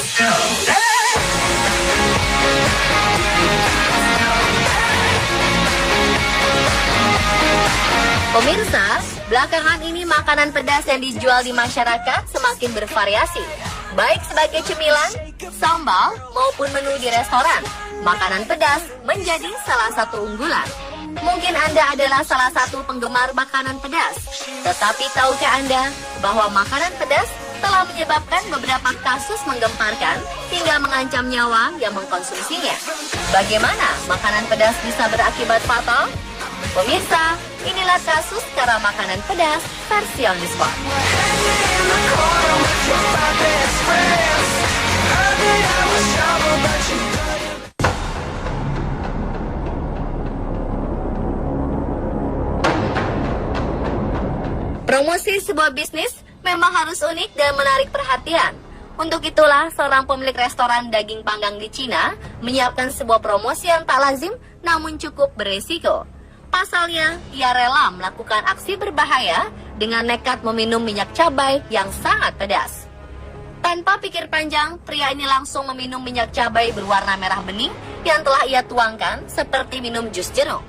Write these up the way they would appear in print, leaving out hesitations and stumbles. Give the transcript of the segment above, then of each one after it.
Pemirsa, belakangan ini makanan pedas yang dijual di masyarakat semakin bervariasi. Baik sebagai cemilan, sambal, maupun menu di restoran, makanan pedas menjadi salah satu unggulan. Mungkin Anda adalah salah satu penggemar makanan pedas, tetapi tahukah Anda bahwa makanan pedas telah menyebabkan beberapa kasus menggemparkan hingga mengancam nyawa yang mengkonsumsinya? Bagaimana makanan pedas bisa berakibat fatal? Pemirsa, inilah kasus karena makanan pedas versi on the spot. Promosi sebuah bisnis memang harus unik dan menarik perhatian. Untuk itulah seorang pemilik restoran daging panggang di Cina menyiapkan sebuah promosi yang tak lazim namun cukup beresiko. Pasalnya, ia rela melakukan aksi berbahaya dengan nekat meminum minyak cabai yang sangat pedas. Tanpa pikir panjang, pria ini langsung meminum minyak cabai berwarna merah bening yang telah ia tuangkan seperti minum jus jeruk.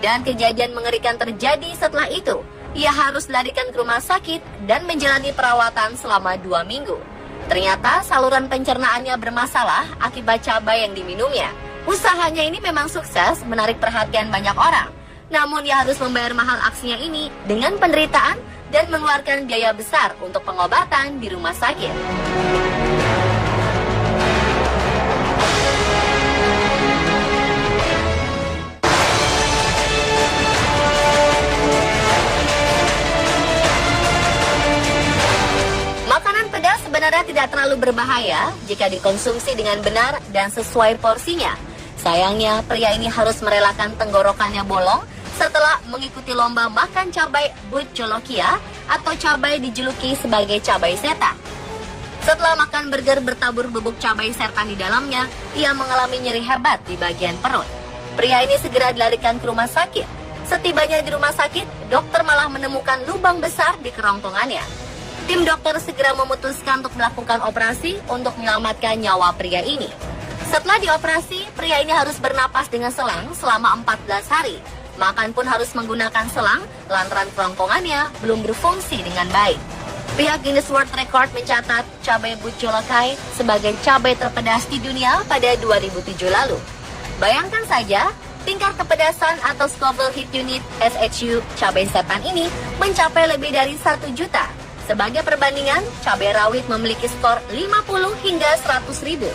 Dan kejadian mengerikan terjadi setelah itu. Ia harus dilarikan ke rumah sakit dan menjalani perawatan selama 2 minggu. Ternyata saluran pencernaannya bermasalah akibat cabai yang diminumnya. Usahanya ini memang sukses menarik perhatian banyak orang. Namun ia harus membayar mahal aksinya ini dengan penderitaan dan mengeluarkan biaya besar untuk pengobatan di rumah sakit. Makanan pedas sebenarnya tidak terlalu berbahaya jika dikonsumsi dengan benar dan sesuai porsinya. Sayangnya, pria ini harus merelakan tenggorokannya bolong setelah mengikuti lomba makan cabai Bucolokia atau cabai dijuluki sebagai cabai setan. Setelah makan burger bertabur bubuk cabai setan di dalamnya, ia mengalami nyeri hebat di bagian perut. Pria ini segera dilarikan ke rumah sakit. Setibanya di rumah sakit, dokter malah menemukan lubang besar di kerongkongannya. Tim dokter segera memutuskan untuk melakukan operasi untuk menyelamatkan nyawa pria ini. Setelah dioperasi, pria ini harus bernapas dengan selang selama 14 hari. Makan pun harus menggunakan selang lantaran kerongkongannya belum berfungsi dengan baik. Pihak Guinness World Record mencatat cabai Bucolokai sebagai cabai terpedas di dunia pada 2007 lalu. Bayangkan saja, tingkat kepedasan atau Scoville Heat Unit (SHU) cabai setan ini mencapai lebih dari 1 juta. Sebagai perbandingan, cabai rawit memiliki skor 50 hingga 100 ribu.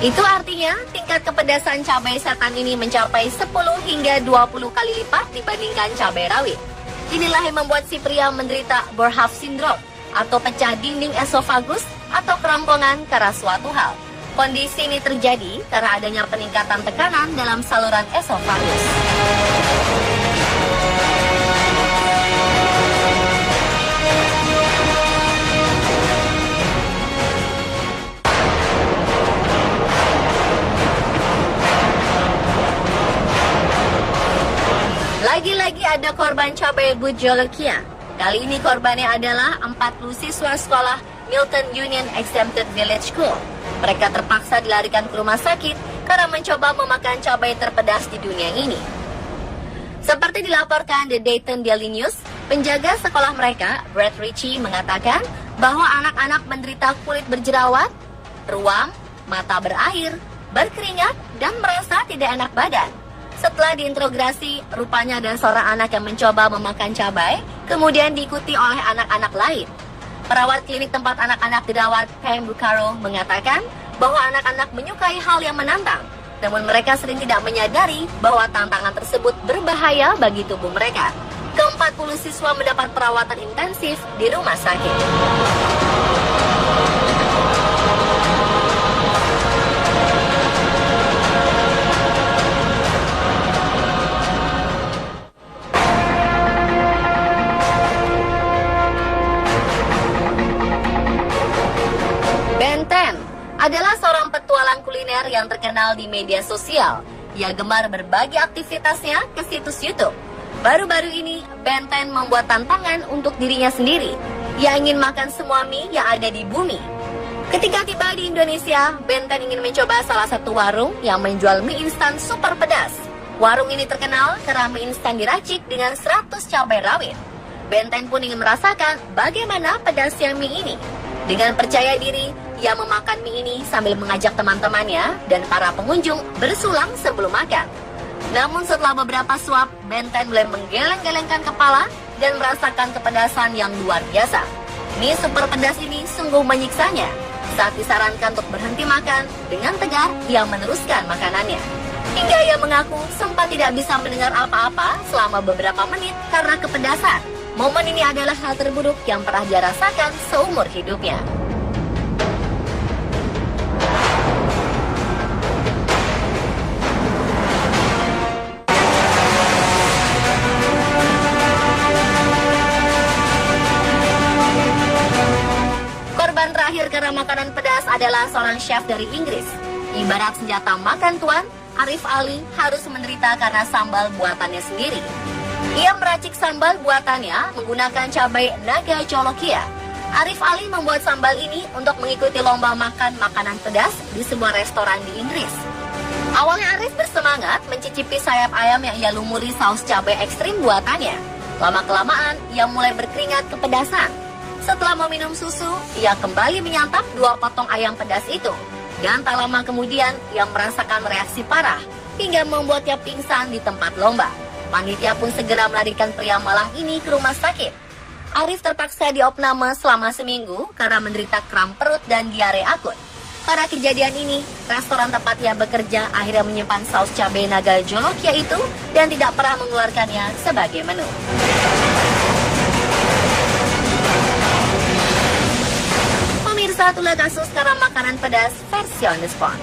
Itu artinya tingkat kepedasan cabai setan ini mencapai 10 hingga 20 kali lipat dibandingkan cabai rawit. Inilah yang membuat si pria menderita Boerhaave syndrome atau pecah dinding esofagus atau kerongkongan karena suatu hal. Kondisi ini terjadi karena adanya peningkatan tekanan dalam saluran esofagus. Lagi-lagi ada korban cabai Bucolokia. Kali ini korbannya adalah 40 siswa sekolah Milton Union Exempted Village School. Mereka terpaksa dilarikan ke rumah sakit karena mencoba memakan cabai terpedas di dunia ini. Seperti dilaporkan The Dayton Daily News, penjaga sekolah mereka, Brad Ritchie, mengatakan bahwa anak-anak menderita kulit berjerawat, ruam, mata berair, berkeringat, dan merasa tidak enak badan. Setelah diinterogasi, rupanya ada seorang anak yang mencoba memakan cabai, kemudian diikuti oleh anak-anak lain. Perawat klinik tempat anak-anak dirawat, Pam Bucaro, mengatakan bahwa anak-anak menyukai hal yang menantang, namun mereka sering tidak menyadari bahwa tantangan tersebut berbahaya bagi tubuh mereka. Ke-40 siswa mendapat perawatan intensif di rumah sakit. Ben 10 adalah seorang petualang kuliner yang terkenal di media sosial. Ia gemar berbagi aktivitasnya ke situs YouTube. Baru-baru ini, Ben 10 membuat tantangan untuk dirinya sendiri. Ia ingin makan semua mie yang ada di bumi. Ketika tiba di Indonesia, Benten ingin mencoba salah satu warung yang menjual mie instan super pedas. Warung ini terkenal karena mie instan diracik dengan 100 cabai rawit. Benten pun ingin merasakan bagaimana pedasnya mie ini. Dengan percaya diri, ia memakan mie ini sambil mengajak teman-temannya dan para pengunjung bersulang sebelum makan. Namun setelah beberapa suap, Benten mulai menggeleng-gelengkan kepala dan merasakan kepedasan yang luar biasa. Mie super pedas ini sungguh menyiksanya. Saat disarankan untuk berhenti makan, dengan tegar ia meneruskan makanannya. Hingga ia mengaku sempat tidak bisa mendengar apa-apa selama beberapa menit karena kepedasan. Momen ini adalah hal terburuk yang pernah dia rasakan seumur hidupnya. Korban terakhir karena makanan pedas adalah seorang chef dari Inggris. Ibarat senjata makan tuan, Arif Ali harus menderita karena sambal buatannya sendiri. Ia meracik sambal buatannya menggunakan cabai naga colokia. Arif Ali membuat sambal ini untuk mengikuti lomba makan makanan pedas di sebuah restoran di Inggris. Awalnya Arif bersemangat mencicipi sayap ayam yang ia lumuri saus cabai ekstrim buatannya. Lama-kelamaan, ia mulai berkeringat kepedasan. Setelah meminum susu, ia kembali menyantap 2 potong ayam pedas itu. Dan tak lama kemudian, ia merasakan reaksi parah hingga membuatnya pingsan di tempat lomba. Panitia pun segera melarikan pria malang ini ke rumah sakit. Arif terpaksa diopname selama seminggu karena menderita kram perut dan diare akut. Pada kejadian ini, restoran tempat ia bekerja akhirnya menyimpan saus cabai naga jolokia itu dan tidak pernah mengeluarkannya sebagai menu. Pemirsa, itulah kasus karena makanan pedas versi on the spot.